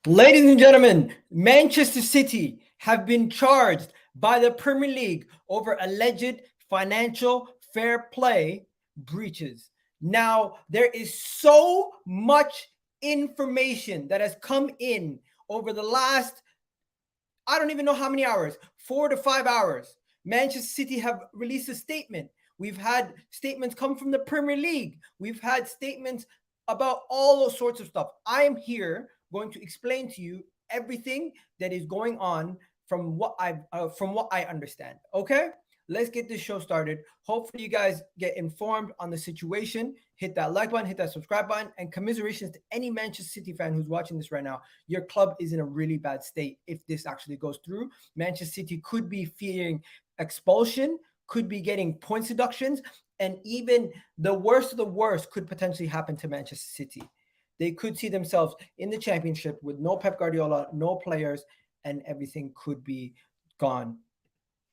Ladies and gentlemen, Manchester City have been charged by the Premier League over alleged financial fair play breaches. Now, there is so much information that has come in over the last, I don't even know how many hours, 4 to 5 hours. Manchester City have released a statement. We've had statements come from the Premier League. We've had statements about all those sorts of stuff. I am here going to explain to you everything that is going on from what I understand. Okay, let's get this show started. Hopefully, you guys get informed on the situation. Hit that like button, hit that subscribe button, and commiserations to any Manchester City fan who's watching this right now. Your club is in a really bad state if this actually goes through. Manchester City could be fearing expulsion, could be getting points deductions, and even the worst of the worst could potentially happen to Manchester City. They could see themselves in the championship with no Pep Guardiola, no players, and everything could be gone.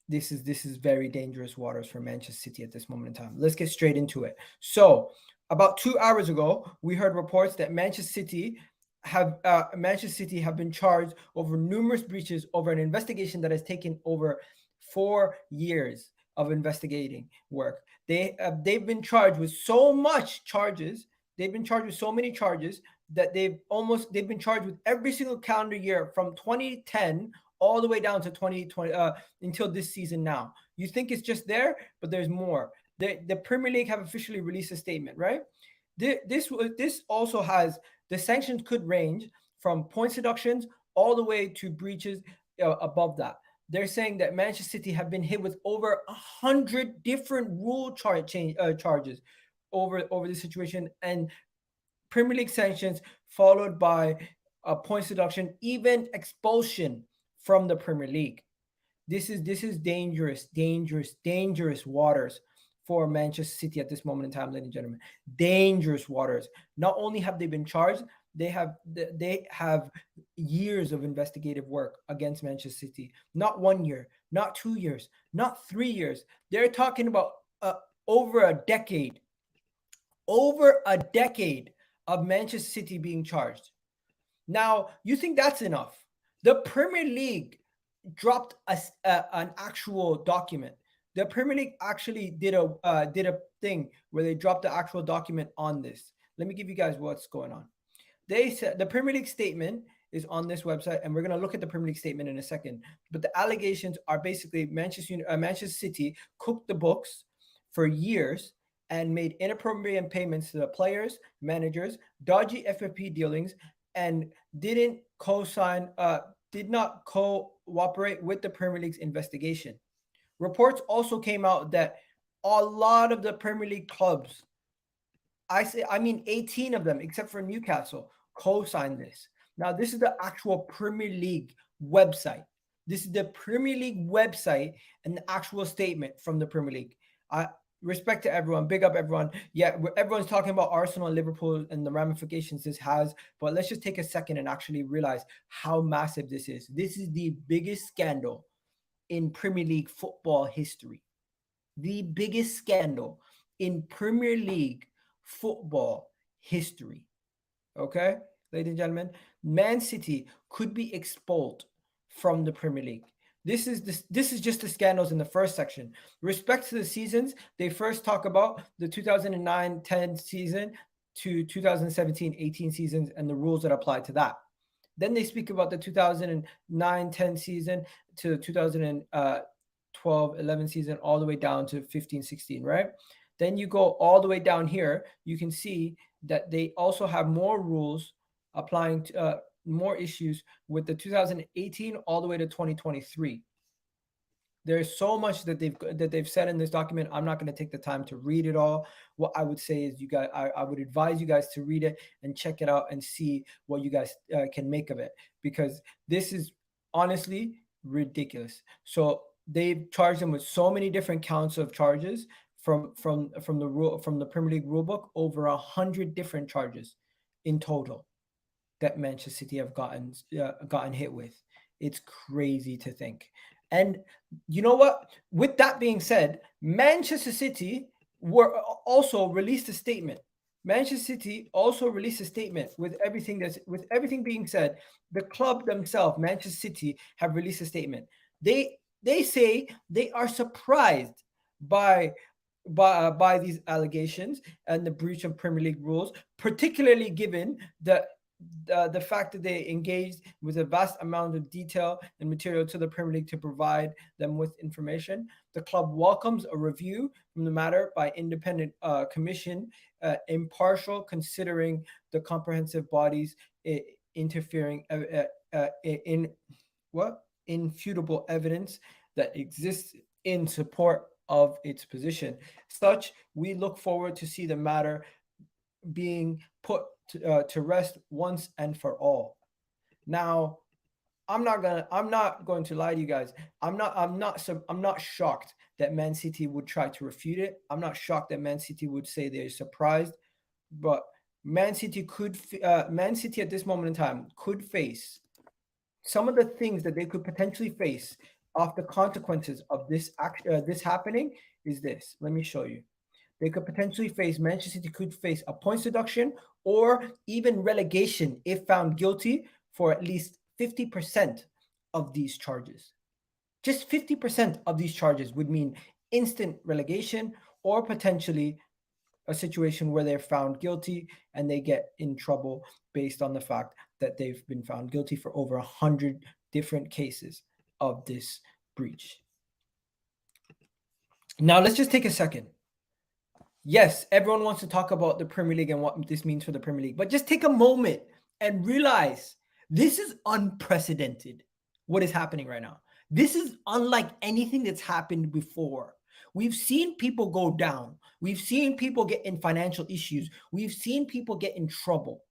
This is very dangerous waters for Manchester City at this moment in time. Let's get straight into it. So, about 2 hours ago, we heard reports that Manchester City have been charged over numerous breaches over an investigation that has taken over 4 years of investigating work. They've been charged with so much charges. They've been charged with so many charges that they've been charged with every single calendar year from 2010 all the way down to 2020 until this season now. You think it's just there, but there's more. The Premier League have officially released a statement, right? This also has the sanctions could range from points deductions all the way to breaches above that. They're saying that Manchester City have been hit with over 100 different charges over this situation, and Premier League sanctions followed by a points deduction, even expulsion from the Premier League. This is dangerous waters for Manchester City at this moment in time, ladies and gentlemen. Dangerous waters. Not only have they been charged, they have years of investigative work against Manchester City. Not 1 year, not 2 years, not 3 years. They're talking about over a decade of Manchester City being charged. Now, you think that's enough? The Premier League dropped an actual document. The Premier League actually did a thing where they dropped the actual document on this. Let me give you guys what's going on. They said the Premier League statement is on this website, and we're going to look at the Premier League statement in a second. But the allegations are basically Manchester City cooked the books for years and made inappropriate payments to the players, managers, dodgy FFP dealings, and did not cooperate with the Premier League's investigation. Reports also came out that a lot of the Premier League clubs, I mean 18 of them, except for Newcastle, co-signed this. Now, this is the actual Premier League website. This is the Premier League website and the actual statement from the Premier League. Respect to everyone, big up everyone. Yeah, everyone's talking about Arsenal and Liverpool and the ramifications this has, but let's just take a second and actually realize how massive this is. This is the biggest scandal in Premier League football history. The biggest scandal in Premier League football history. Okay, ladies and gentlemen, Man City could be expelled from the Premier League. This is just the scandals in the first section. Respect to the seasons, they first talk about the 2009-10 season to 2017-18 seasons and the rules that apply to that. Then they speak about the 2009-10 season to 2012-11 season all the way down to 15-16, right? Then you go all the way down here, you can see that they also have more rules applying to more issues with the 2018 all the way to 2023. There's so much that they've said in this document. I'm not going to take the time to read it all. What I would say is I would advise you guys to read it and check it out and see what you guys can make of it, because this is honestly ridiculous. So they've charged them with so many different counts of charges from the Premier League rulebook, over 100 different charges in total that Manchester City have gotten hit with. It's crazy to think. And you know what? With that being said, Manchester City were also released a statement. Manchester City also released a statement with everything being said. The club themselves, Manchester City, have released a statement. They say they are surprised by by these allegations and the breach of Premier League rules, particularly given the fact that they engaged with a vast amount of detail and material to the Premier League to provide them with information. The club welcomes a review from the matter by independent commission, impartial, considering the comprehensive bodies interfering in what infutable evidence that exists in support of its position. Such, we look forward to see the matter being put to rest once and for all. Now, I'm not going to lie to you guys. I'm not shocked that Man City would try to refute it. I'm not shocked that Man City would say they're surprised, but Man City at this moment in time could face some of the things that they could potentially face of the consequences of this happening is this. Let me show you. They could potentially face Manchester City could face a points deduction or even relegation if found guilty for at least 50% of these charges. Just 50% of these charges would mean instant relegation or potentially a situation where they're found guilty and they get in trouble based on the fact that they've been found guilty for over 100 different cases of this breach. Now, let's just take a second. Yes, everyone wants to talk about the Premier League and what this means for the Premier League, but just take a moment and realize this is unprecedented, what is happening right now. This is unlike anything that's happened before. We've seen people go down. We've seen people get in financial issues. We've seen people get in trouble.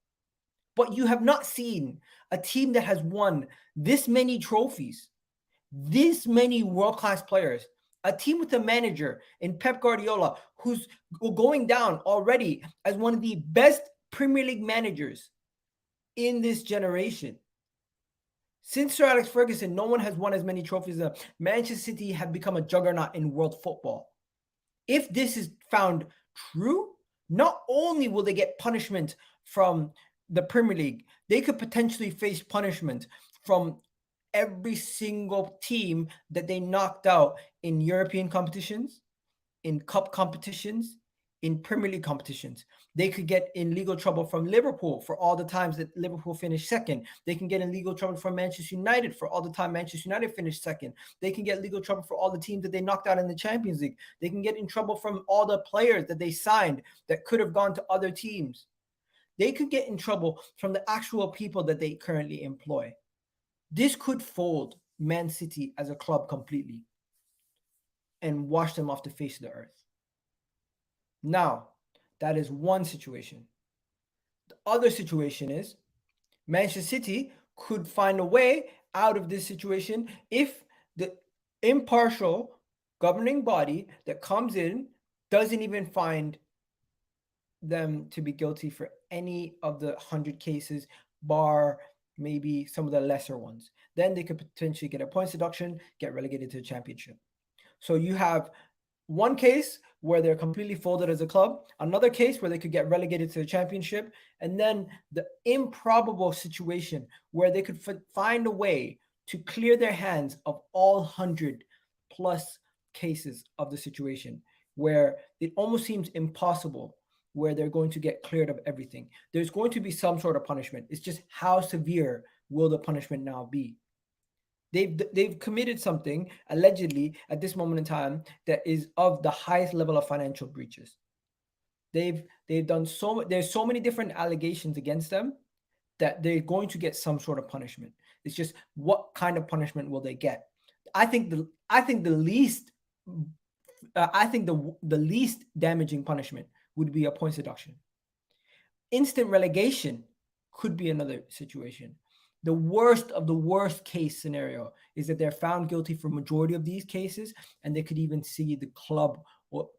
But you have not seen a team that has won this many trophies, this many world-class players, a team with a manager in Pep Guardiola who's going down already as one of the best Premier League managers in this generation. Since Sir Alex Ferguson, no one has won as many trophies. Manchester City have become a juggernaut in world football. If this is found true, not only will they get punishment from the Premier League, they could potentially face punishment from every single team that they knocked out in European competitions, in cup competitions, in Premier League competitions. They could get in legal trouble from Liverpool for all the times that Liverpool finished second. They can get in legal trouble from Manchester United for all the time Manchester United finished second. They can get legal trouble for all the teams that they knocked out in the Champions League. They can get in trouble from all the players that they signed that could have gone to other teams. They could get in trouble from the actual people that they currently employ. This could fold Man City as a club completely and wash them off the face of the earth. Now, that is one situation. The other situation is Manchester City could find a way out of this situation if the impartial governing body that comes in doesn't even find them to be guilty for any of the 100 cases, bar maybe some of the lesser ones. Then they could potentially get a points deduction, get relegated to the championship. So you have one case where they're completely folded as a club, another case where they could get relegated to the championship, and then the improbable situation where they could find a way to clear their hands of all 100 plus cases of the situation, where it almost seems impossible where they're going to get cleared of everything. There's going to be some sort of punishment. It's just how severe will the punishment now be? They've committed something allegedly at this moment in time that is of the highest level of financial breaches. They've done there's so many different allegations against them that they're going to get some sort of punishment. It's just what kind of punishment will they get? I think the least damaging punishment would be a points deduction. Instant relegation could be another situation. The worst of the worst case scenario is that they're found guilty for majority of these cases, and they could even see the club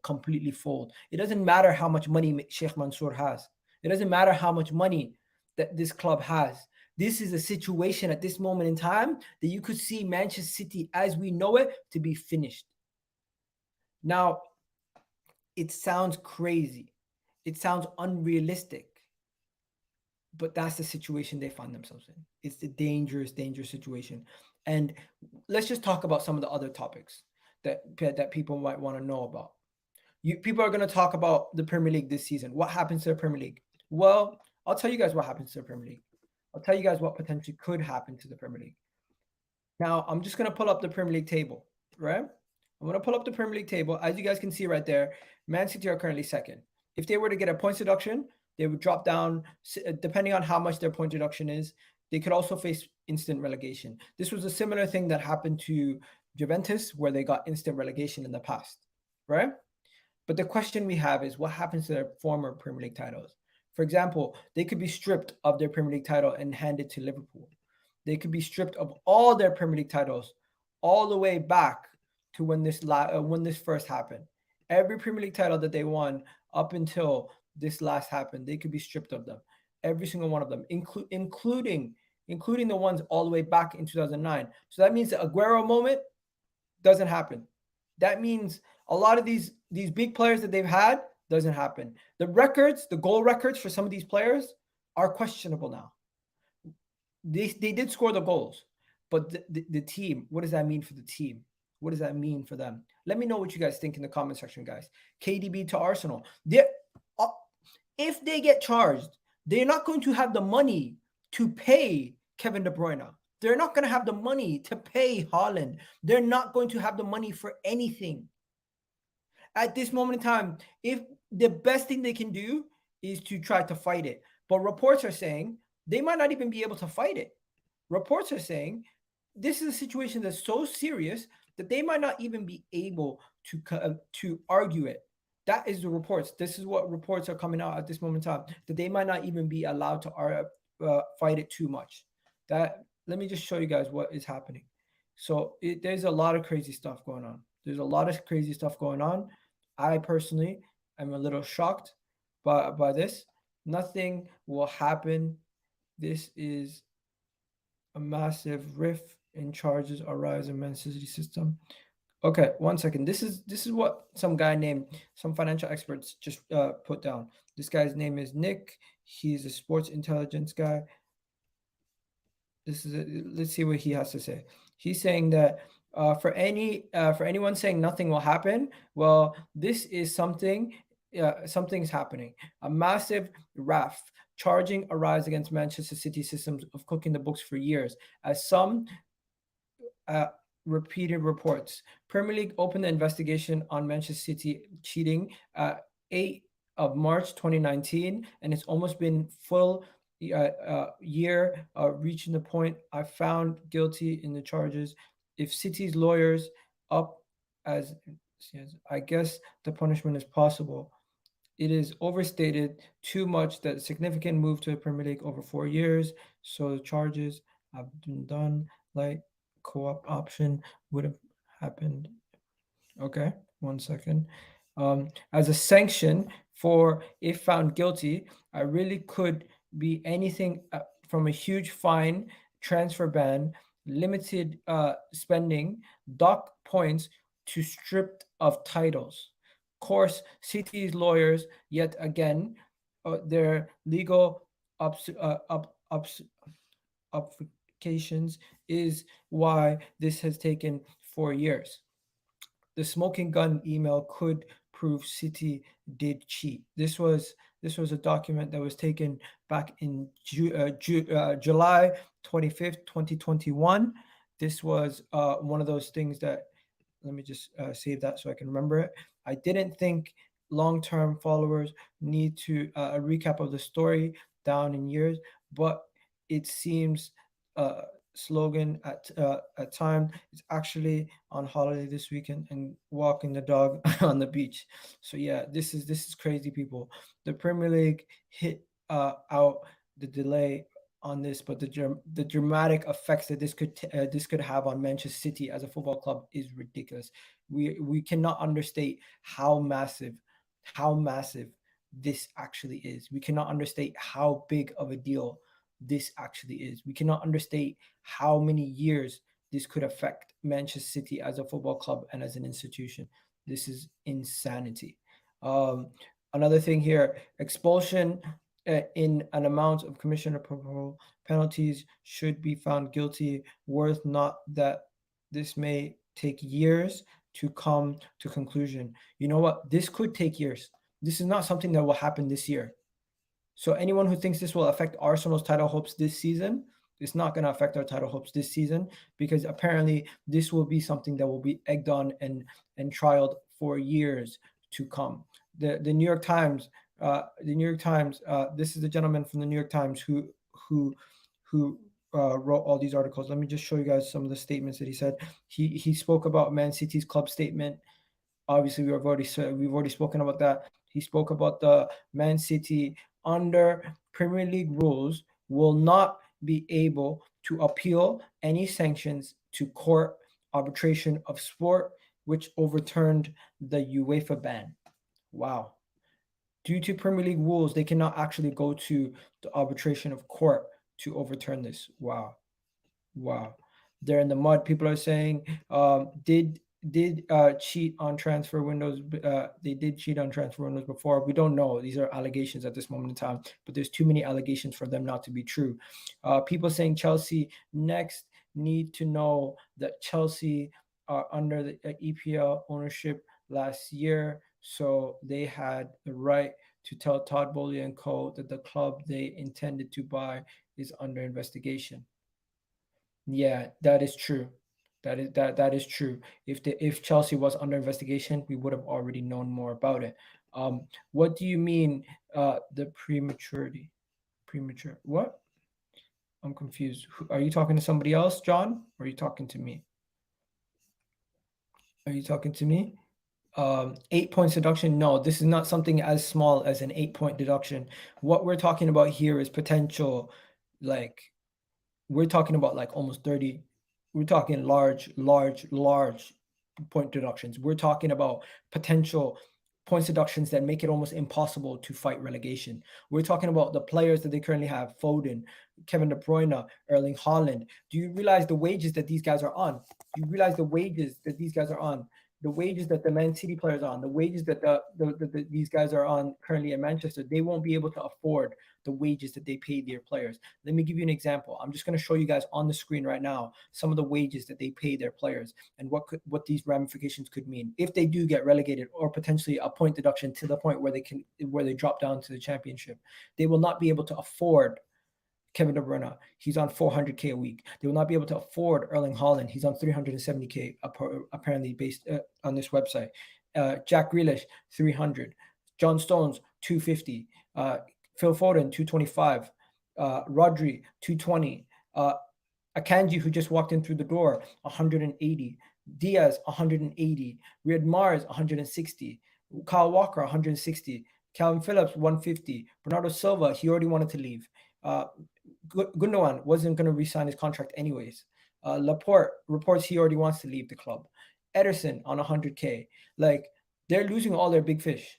completely fold. It doesn't matter how much money Sheikh Mansour has. It doesn't matter how much money that this club has. This is a situation at this moment in time that you could see Manchester City as we know it to be finished. Now, it sounds crazy. It sounds unrealistic, but that's the situation they find themselves in. It's the dangerous, dangerous situation. And let's just talk about some of the other topics that people might want to know about. People are going to talk about the Premier League this season. What happens to the Premier League? Well, I'll tell you guys what happens to the Premier League. I'll tell you guys what potentially could happen to the Premier League. Now, I'm just going to pull up the Premier League table, right? I'm going to pull up the Premier League table. As you guys can see right there, Man City are currently second. If they were to get a points deduction, they would drop down, depending on how much their point deduction is. They could also face instant relegation. This was a similar thing that happened to Juventus, where they got instant relegation in the past, right? But the question we have is what happens to their former Premier League titles? For example, they could be stripped of their Premier League title and handed to Liverpool. They could be stripped of all their Premier League titles all the way back to when this first happened. Every Premier League title that they won up until this last happened, they could be stripped of them. Every single one of them, including the ones all the way back in 2009. So that means the Aguero moment doesn't happen. That means a lot of these big players that they've had doesn't happen. The records, the goal records for some of these players are questionable now. They did score the goals, but the team, what does that mean for the team? What does that mean for them? Let me know what you guys think in the comment section, guys. KDB to Arsenal. If they get charged, they're not going to have the money to pay Kevin De Bruyne. They're not going to have the money to pay Haaland. They're not going to have the money for anything. At this moment in time, if the best thing they can do is to try to fight it. But reports are saying they might not even be able to fight it. Reports are saying this is a situation that's so serious that they might not even be able to argue it. That is the reports. This is what reports are coming out at this moment in time, that they might not even be allowed to fight it too much. Let me just show you guys what is happening. So there's a lot of crazy stuff going on. There's a lot of crazy stuff going on. I personally am a little shocked by this. Nothing will happen. This is a massive rift in charges arise in Man City system. Okay, 1 second. This is what some financial experts just put down. This guy's name is Nick. He's a sports intelligence guy. Let's see what he has to say. He's saying that for anyone saying nothing will happen, well, this is something's happening. A massive raft charging arise against Manchester City systems of cooking the books for years, as some repeated reports. Premier League opened the investigation on Manchester City cheating 8 of March 2019, and it's almost been full year reaching the point I found guilty in the charges. If City's lawyers up as I guess the punishment is possible. It is overstated too much that significant move to the Premier League over 4 years. So the charges have been done like co-op option would have happened. Okay, 1 second. As a sanction for if found guilty, I really could be anything from a huge fine, transfer ban, limited spending, dock points to stripped of titles. Of course, City's lawyers, yet again, their legal obfuscations is why this has taken 4 years. The smoking gun email could prove City did cheat. This was a document that was taken back in July 25th, 2021. This was one of those things that, let me just save that so I can remember it. I didn't think long-term followers need to a recap of the story down in years, but it seems slogan at time is actually on holiday this weekend and walking the dog on the beach. So yeah, this is crazy, people. The Premier League hit out the delay on this, but the dramatic effects that this could have on Manchester City as a football club is ridiculous. We cannot understate how massive this actually is. We cannot understate how big of a deal this actually is. We cannot understate how many years this could affect Manchester City as a football club and as an institution. This is insanity. Another thing here, expulsion in an amount of commission or penalties should be found guilty, worth not that this may take years to come to conclusion. You know what? This could take years. This is not something that will happen this year. So anyone who thinks this will affect Arsenal's title hopes this season, it's not going to affect our title hopes this season, because apparently this will be something that will be egged on and trialed for years to come. The New York Times, this is the gentleman from the New York Times who wrote all these articles. Let me just show you guys some of the statements that he said. He spoke about Man City's club statement. Obviously, we've already spoken about that. He spoke about the Man City under Premier League rules will not be able to appeal any sanctions to court arbitration of sport, which overturned the UEFA ban. Wow. Due to Premier League rules, they cannot actually go to the arbitration of court to overturn this. Wow. They're in the mud. People are saying, did cheat on transfer windows. They did cheat on transfer windows before. We don't know. These are allegations at this moment in time, but there's too many allegations for them not to be true. People saying Chelsea next need to know that Chelsea are under the EPL ownership last year, so they had the right to tell Todd Bowley and co. that the club they intended to buy is under investigation. Yeah, that is true. That is true. If Chelsea was under investigation, we would have already known more about it. What do you mean? The prematurity, premature. What? I'm confused. Are you talking to somebody else, John? Or are you talking to me? Are you talking to me? 8 points deduction. No, this is not something as small as an 8-point deduction. What we're talking about here is potential, like we're talking about like almost 30. We're talking large point deductions. We're talking about potential points deductions that make it almost impossible to fight relegation. We're talking about the players that they currently have: Foden, Kevin De Bruyne, Erling Haaland. Do you realize the wages that these guys are on? Do you realize the wages that these guys are on? The wages that the Man City players are on, the wages that these guys are on currently in Manchester, they won't be able to afford the wages that they pay their players. Let me give you an example. I'm just going to show you guys on the screen right now some of the wages that they pay their players and what these ramifications could mean if they do get relegated, or potentially a point deduction to the point where they drop down to the championship. They will not be able to afford Kevin De Bruyne, he's on 400K a week. They will not be able to afford Erling Haaland. He's on 370K apparently, based on this website. Jack Grealish, 300. John Stones, 250. Phil Foden, 225. Rodri, 220. Akanji, who just walked in through the door, 180. Diaz, 180. Riyad Mahrez, 160. Kyle Walker, 160. Calvin Phillips, 150. Bernardo Silva, he already wanted to leave. Gundogan wasn't going to re-sign his contract anyways. Laporte reports he already wants to leave the club. Ederson on 100K. Like, they're losing all their big fish.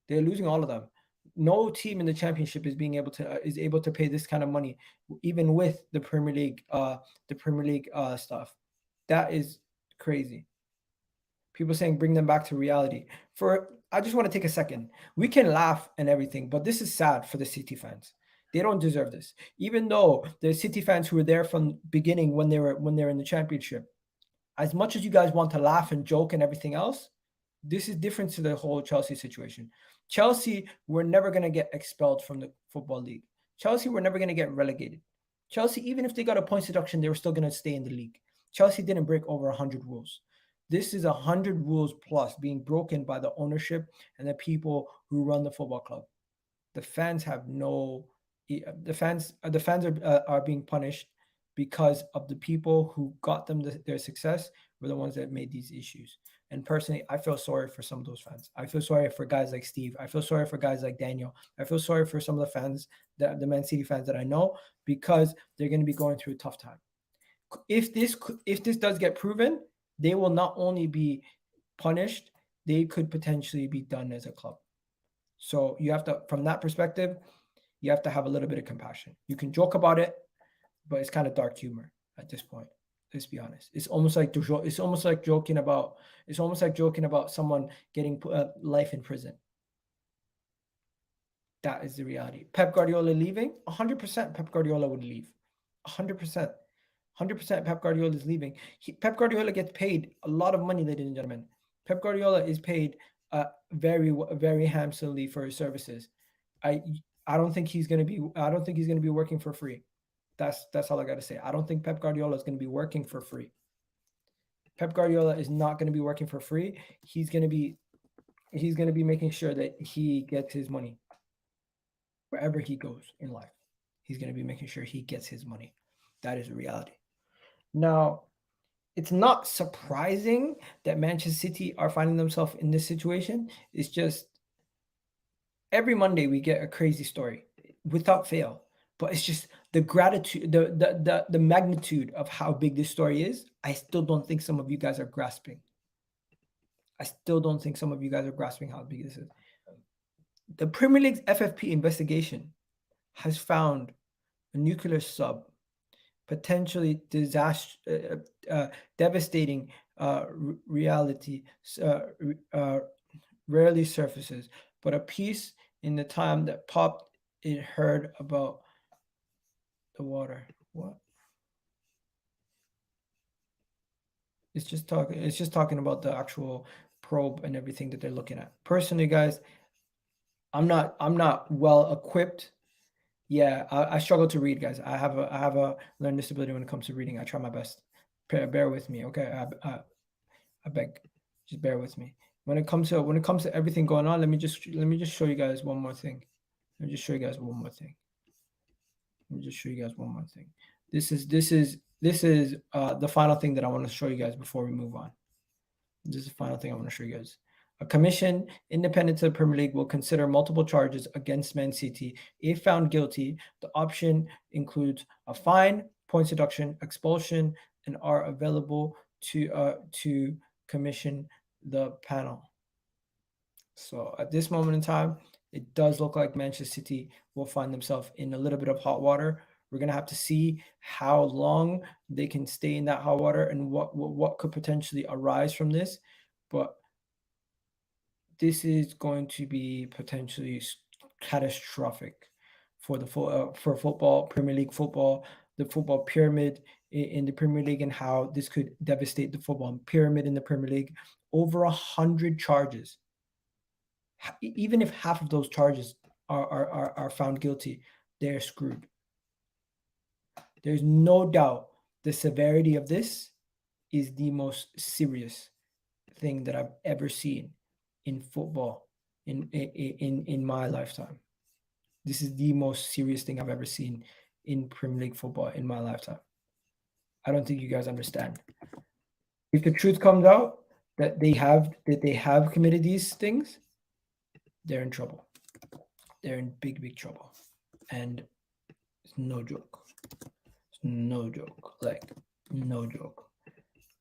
They're losing all of them. No team in the championship is able to pay this kind of money, even with the Premier League stuff. That is crazy. People saying bring them back to reality. I just want to take a second. We can laugh and everything, but this is sad for the City fans. They don't deserve this. Even though the City fans who were there from beginning when they're in the championship, as much as you guys want to laugh and joke and everything else, this is different to the whole Chelsea situation. Chelsea were never going to get expelled from the Football League. Chelsea were never going to get relegated. Chelsea, even if they got a points deduction, they were still going to stay in the league. Chelsea didn't break over 100 rules. This is 100 rules plus being broken by the ownership and the people who run the football club. The fans have no... The fans are being punished because of the people who got them their success were the ones that made these issues. And personally, I feel sorry for some of those fans. I feel sorry for guys like Steve. I feel sorry for guys like Daniel. I feel sorry for some of the fans, the Man City fans that I know, because they're going to be going through a tough time. If this does get proven, they will not only be punished, they could potentially be done as a club. So you have to, from that perspective, you have to have a little bit of compassion. You can joke about it, but it's kind of dark humor at this point. Let's be honest. It's almost like joking about someone getting life in prison. That is the reality. Pep Guardiola leaving? 100% Pep Guardiola would leave. 100%. 100% Pep Guardiola is leaving. Pep Guardiola gets paid a lot of money, ladies and gentlemen. Pep Guardiola is paid very handsomely for his services. I I don't think he's gonna be working for free. That's all I gotta say. I don't think Pep Guardiola is gonna be working for free. Pep Guardiola is not gonna be working for free. He's gonna be making sure that he gets his money wherever he goes in life. He's gonna be making sure he gets his money. That is a reality. Now, it's not surprising that Manchester City are finding themselves in this situation. It's just every Monday we get a crazy story without fail. But it's just the gratitude, the magnitude of how big this story is. I still don't think some of you guys are grasping. I still don't think some of you guys are grasping how big this is. The Premier League's FFP investigation has found a nuclear sub potentially devastating reality rarely surfaces, but a piece in the time that popped it heard about the water. What? It's just talking about the actual probe and everything that they're looking at. Personally, guys, I'm not well equipped. Yeah, I struggle to read, guys. I have a learning disability when it comes to reading. I try my best. Bear with me, okay? I beg, just bear with me. When it comes to everything going on, let me just show you guys one more thing. Let me just show you guys one more thing. This is the final thing that I want to show you guys before we move on. This is the final thing I want to show you guys. A commission independent to the Premier League will consider multiple charges against Man City. If found guilty, the option includes a fine, points deduction, expulsion, and are available to commission the panel. So at this moment in time, it does look like Manchester City will find themselves in a little bit of hot water. We're going to have to see how long they can stay in that hot water and what could potentially arise from this. But this is going to be potentially catastrophic for the for football, Premier League football, the football pyramid in the Premier League, and how this could devastate the football pyramid in the Premier League. Over 100 charges. Even if half of those charges are found guilty, they're screwed. There's no doubt the severity of this is the most serious thing that I've ever seen in football in my lifetime. This is the most serious thing I've ever seen in Premier League football in my lifetime. I don't think you guys understand. If the truth comes out that they have committed these things, they're in trouble. They're in big trouble. And it's no joke. It's no joke. Like, no joke.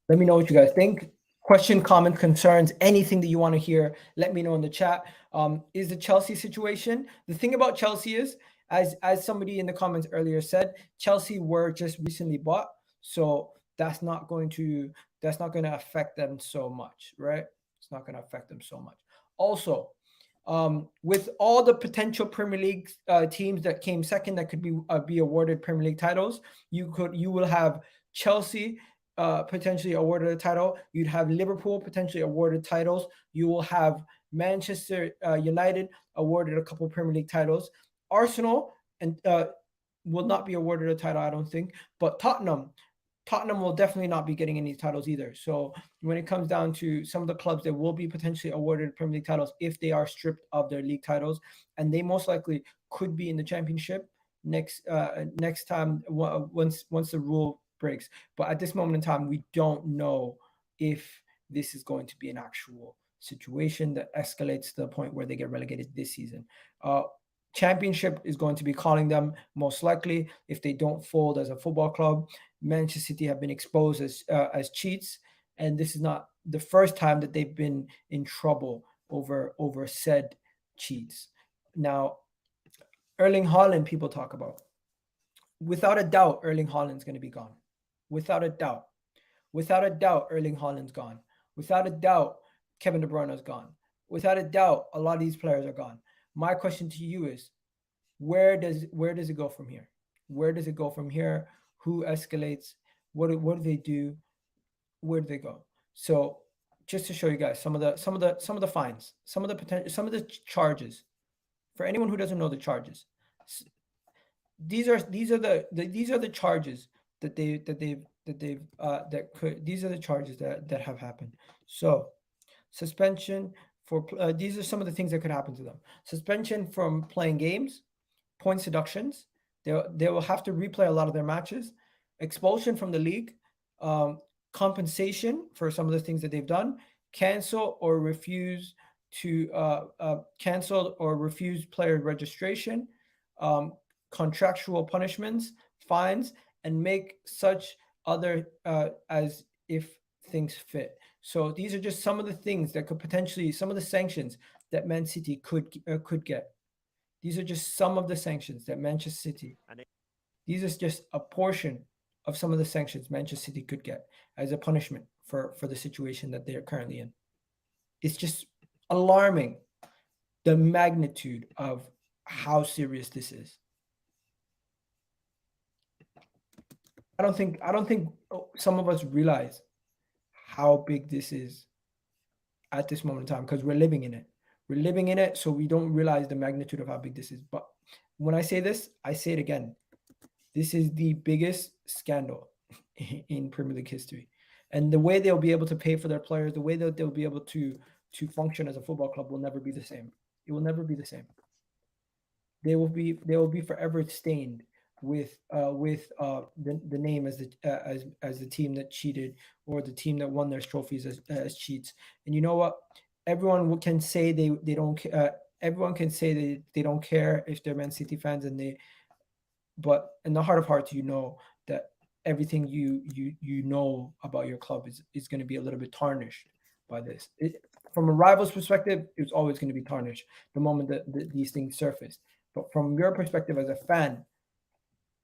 Let me know what you guys think. Question, comment, concerns, anything that you want to hear, let me know in the chat. Is the Chelsea situation? The thing about Chelsea is, as somebody in the comments earlier said, Chelsea were just recently bought, so that's not going to affect them so much, right? It's not going to affect them so much. Also, with all the potential Premier League teams that came second that could be awarded Premier League titles, you will have Chelsea potentially awarded a title. You'd have Liverpool potentially awarded titles. You will have Manchester United awarded a couple Premier League titles. Arsenal and will not be awarded a title, I don't think. But Tottenham will definitely not be getting any titles either. So when it comes down to some of the clubs that will be potentially awarded Premier League titles if they are stripped of their league titles, and they most likely could be in the Championship next time once the rule breaks. But at this moment in time, we don't know if this is going to be an actual situation that escalates to the point where they get relegated this season. Championship is going to be calling them most likely if they don't fold as a football club. Manchester City have been exposed as cheats, and this is not the first time that they've been in trouble over said cheats. Now, Erling Haaland, people talk about. Without a doubt, Erling Haaland's going to be gone. Without a doubt, Erling Haaland's gone. Without a doubt, Kevin De Bruyne is gone. Without a doubt, a lot of these players are gone. My question to you is, where does it go from here? Where does it go from here? Who escalates? What do they do? Where do they go? So just to show you guys some of the fines, some of the potential, some of the charges. For anyone who doesn't know the charges, these are the charges these are the charges that have happened. So suspension for these are some of the things that could happen to them. Suspension from playing games, points deductions. They will have to replay a lot of their matches. Expulsion from the league, um, compensation for some of the things that they've done. Cancel or refuse player registration, um, contractual punishments, fines, and make such other as if things fit. So these are just some of the things that could potentially, some of the sanctions that Man City could get. These are just some of the sanctions that Manchester City. These are just a portion of some of the sanctions Manchester City could get as a punishment for the situation that they are currently in. It's just alarming, the magnitude of how serious this is. I don't think some of us realize how big this is at this moment in time, because we're living in it. We're living in it, so we don't realize the magnitude of how big this is. But when I say this, I say it again. This is the biggest scandal in Premier League history. And the way they'll be able to pay for their players, the way that they'll be able to function as a football club will never be the same. It will never be the same. They will be forever stained with the name as the team that cheated, or the team that won their trophies as cheats. And you know what? Everyone can say they don't. Everyone can say they don't care if they're Man City fans, but in the heart of hearts, you know that everything you know about your club is going to be a little bit tarnished by this. From a rival's perspective, it's always going to be tarnished the moment that these things surface. But from your perspective as a fan,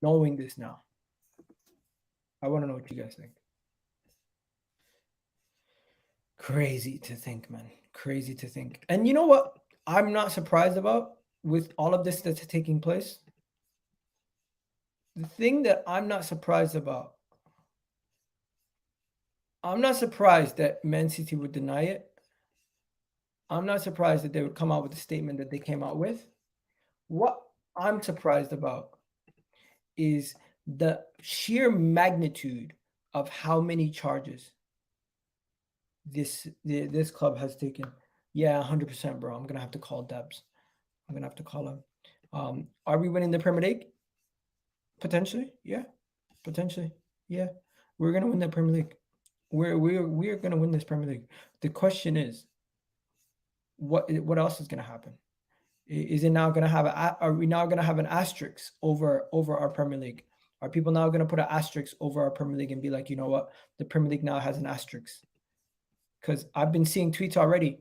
knowing this now, I want to know what you guys think. Crazy to think, man. Crazy to think. And you know what I'm not surprised about with all of this that's taking place? The thing that I'm not surprised about, I'm not surprised that Man City would deny it. I'm not surprised that they would come out with the statement that they came out with. What I'm surprised about is the sheer magnitude of how many charges this club has taken. Yeah, 100%, bro. I'm gonna have to call Debs. I'm gonna have to call him. Are we winning the Premier League? Potentially, yeah. Potentially, yeah. We're gonna win the Premier League. We're gonna win this Premier League. The question is, what else is gonna happen? Is it now gonna have are we now gonna have an asterisk over our Premier League? Are people now gonna put an asterisk over our Premier League and be like, you know what, the Premier League now has an asterisk? Because I've been seeing tweets already.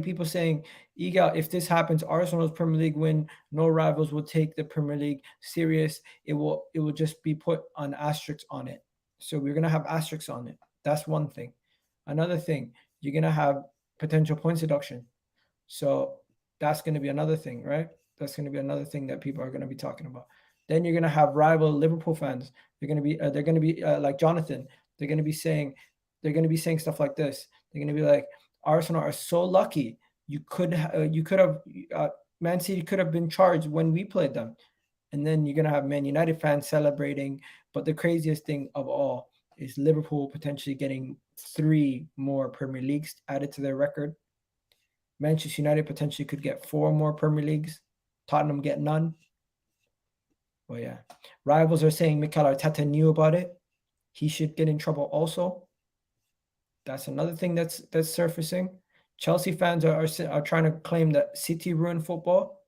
People saying, Iga, if this happens, Arsenal's Premier League win, no rivals will take the Premier League serious. It will just be put on asterisks on it. So we're gonna have asterisks on it. That's one thing. Another thing, you're gonna have potential points deduction. So that's gonna be another thing, right? That's gonna be another thing that people are gonna be talking about. Then you're gonna have rival Liverpool fans. They're gonna be like Jonathan. They're gonna be saying stuff like this. They're gonna be like, Arsenal are so lucky. You could have Man City could have been charged when we played them. And then you're gonna have Man United fans celebrating. But the craziest thing of all is Liverpool potentially getting 3 more Premier Leagues added to their record. Manchester United potentially could get 4 more Premier Leagues. Tottenham get none. Well, yeah. Rivals are saying Mikel Arteta knew about it. He should get in trouble also. That's another thing that's surfacing. Chelsea fans are trying to claim that City ruined football,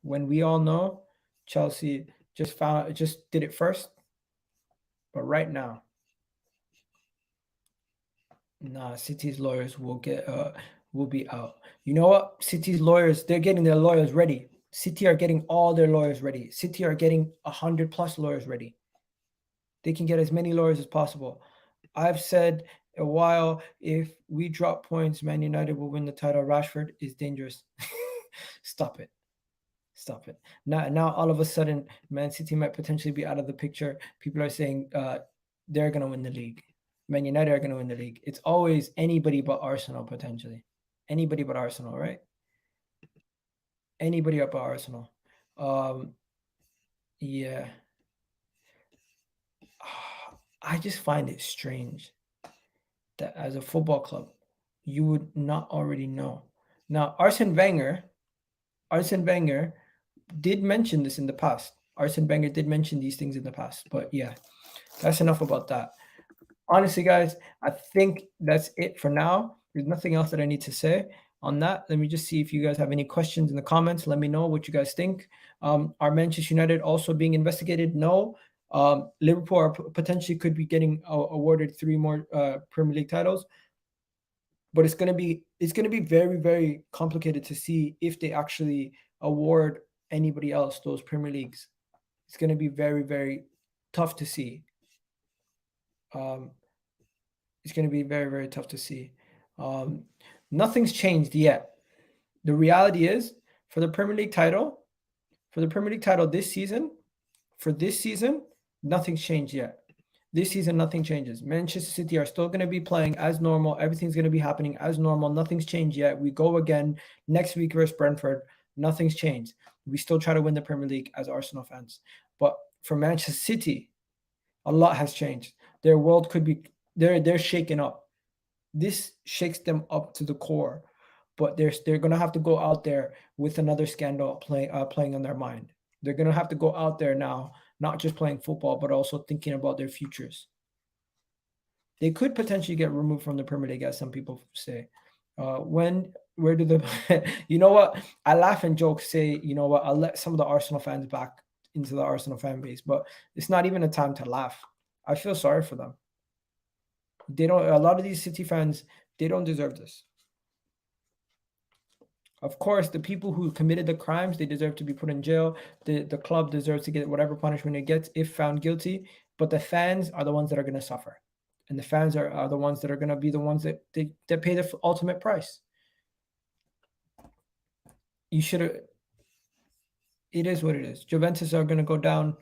when we all know Chelsea just did it first. But right now, City's lawyers will be out. You know what? City's lawyers, they're getting their lawyers ready. City are getting all their lawyers ready. City are getting 100+ lawyers ready. They can get as many lawyers as possible. I've said a while, if we drop points, Man United will win the title. Rashford is dangerous. Stop it. Stop it. Now all of a sudden, Man City might potentially be out of the picture. People are saying they're going to win the league. Man United are going to win the league. It's always anybody but Arsenal, potentially. Anybody but Arsenal, right? Anybody but Arsenal. Yeah. I just find it strange that as a football club, you would not already know. Now, Arsene Wenger did mention this in the past. Arsene Wenger did mention these things in the past. But yeah, that's enough about that. Honestly, guys, I think that's it for now. There's nothing else that I need to say on that. Let me just see if you guys have any questions in the comments. Let me know what you guys think. Are Manchester United also being investigated? No. Liverpool are potentially could be getting awarded 3 more Premier League titles, but it's gonna be very, very complicated to see if they actually award anybody else those Premier Leagues. It's gonna be very, very tough to see. It's going to be very, very tough to see. Nothing's changed yet. The reality is, for the Premier League title this season, nothing's changed yet. This season, nothing changes. Manchester City are still going to be playing as normal. Everything's going to be happening as normal. Nothing's changed yet. We go again next week versus Brentford. Nothing's changed. We still try to win the Premier League as Arsenal fans. But for Manchester City, a lot has changed. Their world could be they're shaken up. This shakes them up to the core, but they're gonna have to go out there with another scandal playing on their mind. They're gonna have to go out there now, not just playing football, but also thinking about their futures. They could potentially get removed from the Premier League, as some people say. Where do the you know what? I laugh and joke, say, you know what, I'll let some of the Arsenal fans back into the Arsenal fan base, but it's not even a time to laugh. I feel sorry for them. A lot of these City fans, they don't deserve this. Of course, the people who committed the crimes, they deserve to be put in jail. The club deserves to get whatever punishment it gets if found guilty, but the fans are the ones that are going to suffer. And the fans are the ones that are going to be the ones that pay the ultimate price. You should have. It is what it is. Juventus are going to go down.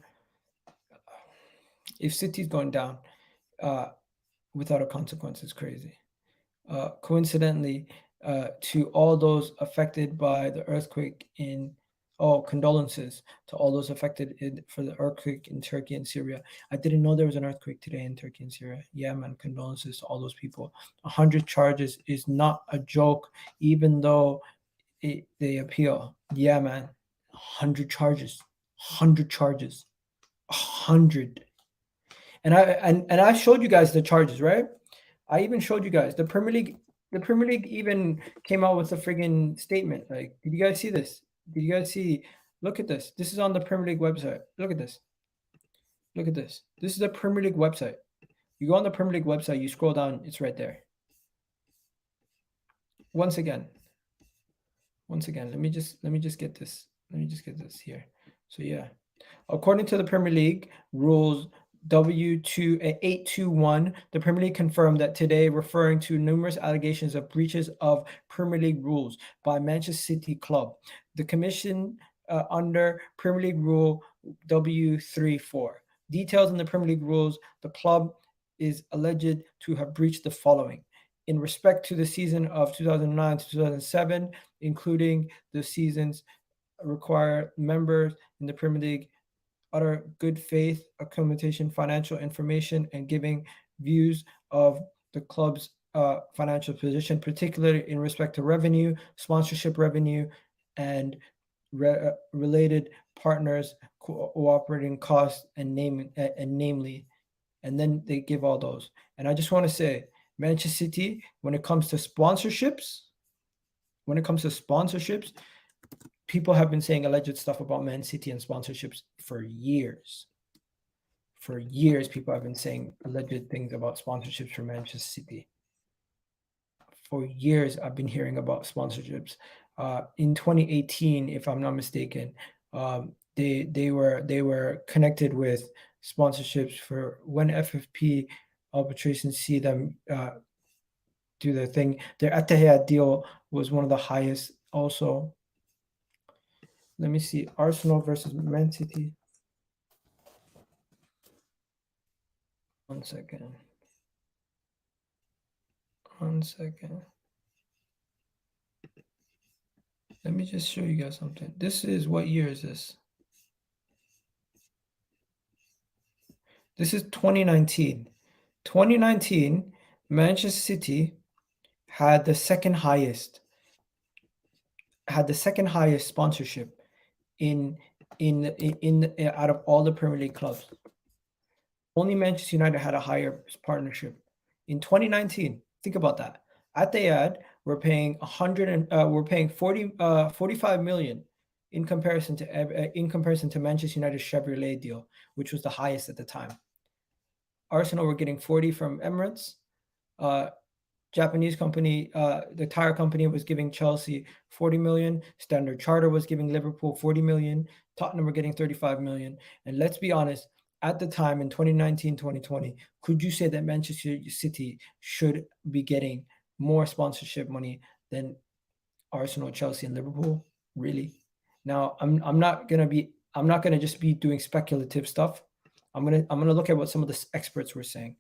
If City's going down without a consequence, it's crazy. Coincidentally, to all those affected by the earthquake condolences to all those affected for the earthquake in Turkey and Syria. I didn't know there was an earthquake today in Turkey and Syria. Yeah, man, condolences to all those people. 100 charges is not a joke, even though they appeal. Yeah, man, 100 charges. 100 charges. 100. And I showed you guys the charges, right? I even showed you guys the Premier League even came out with a friggin' statement. Like, did you guys see this? Did you guys see? Look at this. This is on the Premier League website. Look at this. Look at this. This is the Premier League website. You go on the Premier League website, you scroll down, it's right there. Once again, let me just get this. Let me just get this here. So yeah, according to the Premier League rules W2821, the Premier League confirmed that today, referring to numerous allegations of breaches of Premier League rules by Manchester City club. The commission under Premier League rule W34. Details in the Premier League rules, the club is alleged to have breached the following. In respect to the season of 2009 to 2007, including the seasons require members in the Premier League utter good faith, accumulation, financial information, and giving views of the club's financial position, particularly in respect to revenue, sponsorship revenue, and related partners, cooperating costs, and namely, and then they give all those. And I just want to say, Manchester City, when it comes to sponsorships, people have been saying alleged stuff about Man City and sponsorships for years. For years, people have been saying alleged things about sponsorships for Manchester City. For years, I've been hearing about sponsorships. In 2018, if I'm not mistaken, they were connected with sponsorships for when FFP arbitration, see them do their thing. Their Etihad deal was one of the highest also. Let me see. Arsenal versus Man City. 1 second. 1 second. Let me just show you guys something. This is, what year is this? This is 2019. 2019, Manchester City had the second highest sponsorship in out of all the Premier League clubs. Only Manchester United had a higher partnership in 2019. Think about that. At the ad, we're paying 45 million in comparison to Manchester United's Chevrolet deal, which was the highest at the time. Arsenal were getting 40 from Emirates. Japanese company, the tire company was giving Chelsea 40 million. Standard Chartered was giving Liverpool 40 million. Tottenham were getting 35 million. And let's be honest, at the time in 2019, 2020, could you say that Manchester City should be getting more sponsorship money than Arsenal, Chelsea, and Liverpool? Really? Now, I'm not gonna just be doing speculative stuff. I'm gonna look at what some of the experts were saying.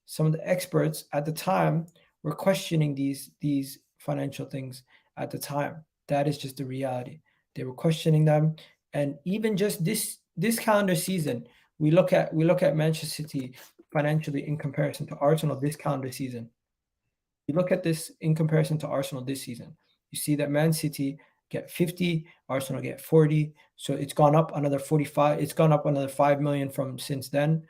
Some of the experts at the time were questioning these financial things at the time. That is just the reality. They were questioning them, and even just this calendar season, we look at Manchester City financially in comparison to Arsenal this calendar season. You look at this in comparison to Arsenal this season. You see that Man City get 50, Arsenal get 40, so it's gone up another 45. It's gone up another 5 million from since then.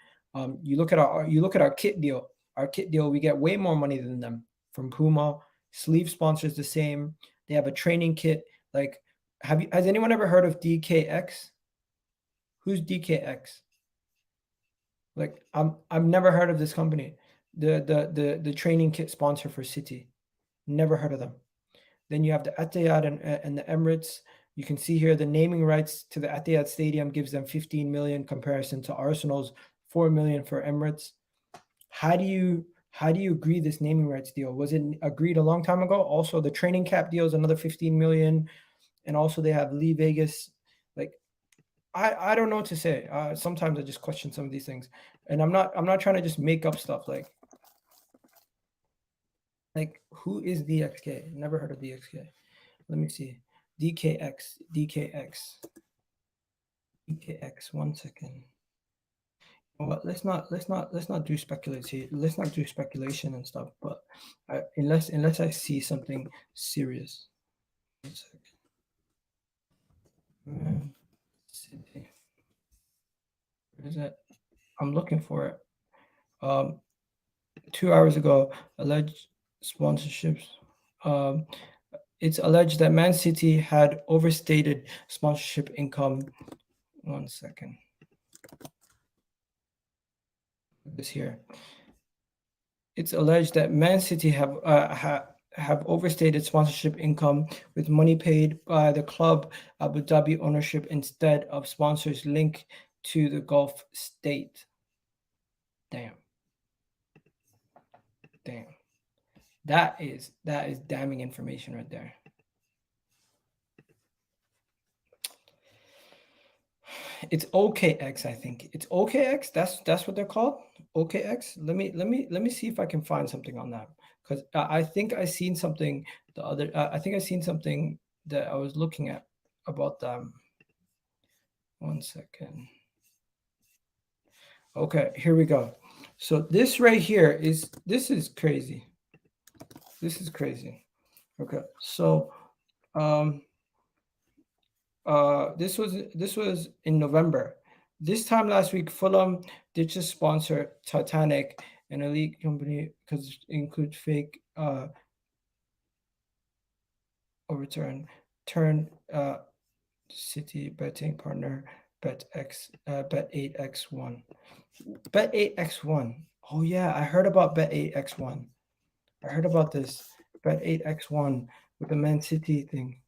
You look at our kit deal. Our kit deal, we get way more money than them from Puma. Sleeve sponsors the same. They have a training kit. Like, has anyone ever heard of DKX? Who's DKX? Like, I've never heard of this company. The training kit sponsor for City. Never heard of them. Then you have the Etihad and the Emirates. You can see here the naming rights to the Etihad Stadium gives them 15 million comparison to Arsenal's 4 million for Emirates. How do you agree this naming rights deal? Was it agreed a long time ago? Also, the training cap deal is another 15 million, and also they have Lee Vegas. Like, I don't know what to say. Sometimes I just question some of these things, and I'm not trying to just make up stuff. Like who is DXK? Never heard of DXK. Let me see. DKX. 1 second. Well, let's not do speculation. Let's not do speculation and stuff. But unless I see something serious. 1 second. City. Where is it? I'm looking for it. 2 hours ago, alleged sponsorships. It's alleged that Man City had overstated sponsorship income. 1 second. This here. It's alleged that Man City have overstated sponsorship income with money paid by the club Abu Dhabi ownership instead of sponsors linked to the Gulf state. Damn. That is damning information right there. It's OKX, I think. It's OKX. That's what they're called. OKX. Let me see if I can find something on that, because I think I seen something I think I seen something that I was looking at about them. 1 second. Okay, here we go. So this right here is crazy. This is crazy. Okay, so this was in November. This time last week, Fulham did just sponsor Titanic, an elite company, because it includes fake overturn City betting partner Bet8x1. Bet8x1. Oh yeah, I heard about Bet8x1. I heard about this Bet8x1 with the Man City thing.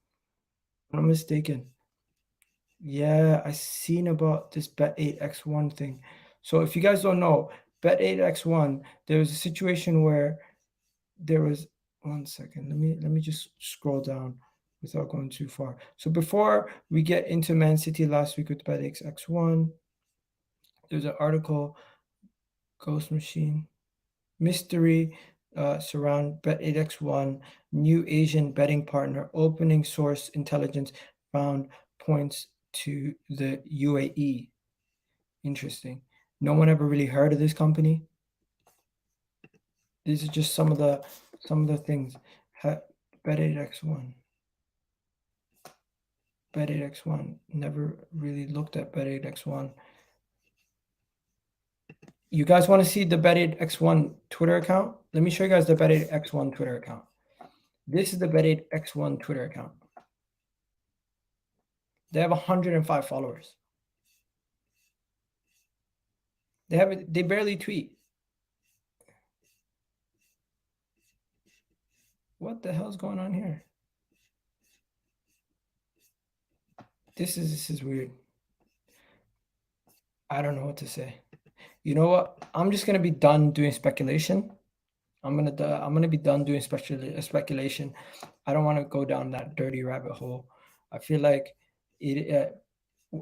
If I'm not mistaken. Yeah, I seen about this Bet8x1 thing. So if you guys don't know, Bet 8x1. There was a situation where there was 1 second. Let me just scroll down without going too far. So before we get into Man City last week with Bet X1, there's an article, Ghost Machine, mystery surround Bet 8x1, new Asian betting partner, opening source intelligence found points to the UAE. Interesting. No one ever really heard of this company. These are just some of the things. Bet 8x1. Bet 8x1. Never really looked at Bet 8x1. You guys want to see the Bet 8x1 Twitter account? Let me show you guys the Bet 8x1 Twitter account. This is the Bet 8x1 Twitter account. They have 105 followers. They barely tweet. What the hell's going on here? This is weird. I don't know what to say. You know what? I'm just gonna be done doing speculation. I'm gonna be done doing speculation. I don't want to go down that dirty rabbit hole. I feel like it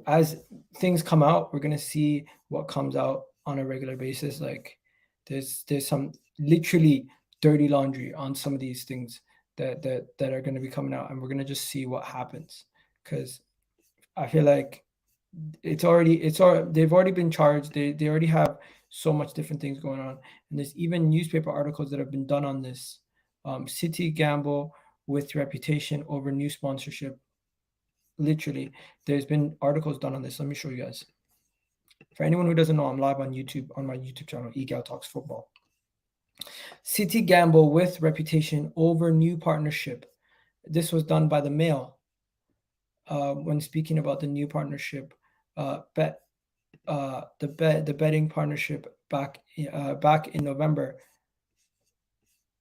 as things come out, we're gonna see what comes out on a regular basis. Like there's some literally dirty laundry on some of these things that are gonna be coming out, and we're gonna just see what happens. Because I feel like they've already been charged. They already have so much different things going on, and there's even newspaper articles that have been done on this. City gamble with reputation over new sponsorship. Literally, there's been articles done on this. Let me show you guys. For anyone who doesn't know, I'm live on YouTube on my YouTube channel, Egal Talks Football. City gamble with reputation over new partnership. This was done by the Mail. When speaking about the new partnership, the betting partnership back in November.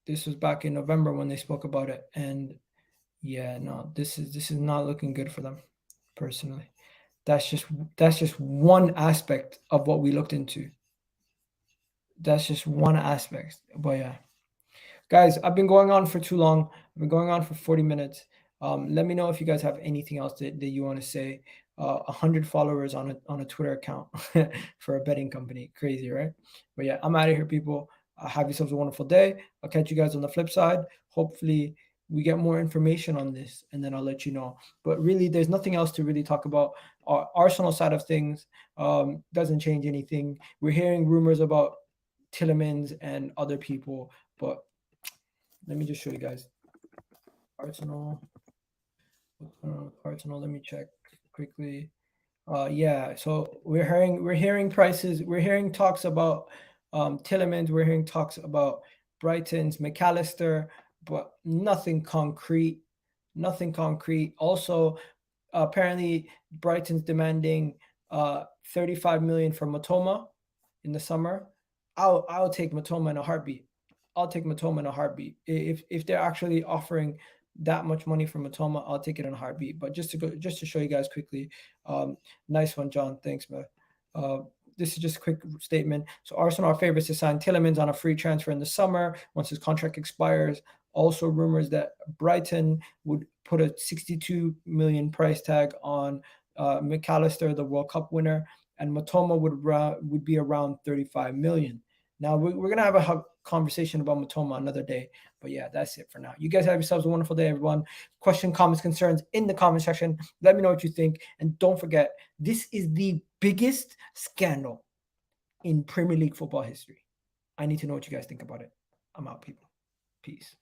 This was back in November when they spoke about it, and yeah, no, this is not looking good for them, personally. That's just one aspect of what we looked into. That's just one aspect, but yeah. Guys, I've been going on for too long. I've been going on for 40 minutes. Let me know if you guys have anything else that you want to say. 100 followers on a Twitter account for a betting company. Crazy, right? But yeah, I'm out of here, people. Have yourselves a wonderful day. I'll catch you guys on the flip side. Hopefully, we get more information on this, and then I'll let you know. But really, there's nothing else to really talk about. Our Arsenal side of things doesn't change anything. We're hearing rumors about Tillemans and other people, but let me just show you guys. Arsenal. Arsenal. Let me check quickly. Yeah. So we're hearing prices. We're hearing talks about Tillemans. We're hearing talks about Brighton's McAllister, but nothing concrete. Nothing concrete. Also, apparently Brighton's demanding 35 million for Matoma in the summer. I'll take Matoma in a heartbeat. I'll take Matoma in a heartbeat. If they're actually offering that much money for Matoma, I'll take it in a heartbeat. But just to show you guys quickly, nice one, John. Thanks, man. This is just a quick statement. So Arsenal are favorites to sign Tillemans on a free transfer in the summer once his contract expires. Also, rumors that Brighton would put a 62 million price tag on McAllister, the World Cup winner, and Matoma would be around 35 million. Now we're going to have a conversation about Matoma another day. But yeah, that's it for now. You guys have yourselves a wonderful day, everyone. Question, comments, concerns in the comment section. Let me know what you think. And don't forget, this is the biggest scandal in Premier League football history. I need to know what you guys think about it. I'm out, people. Peace.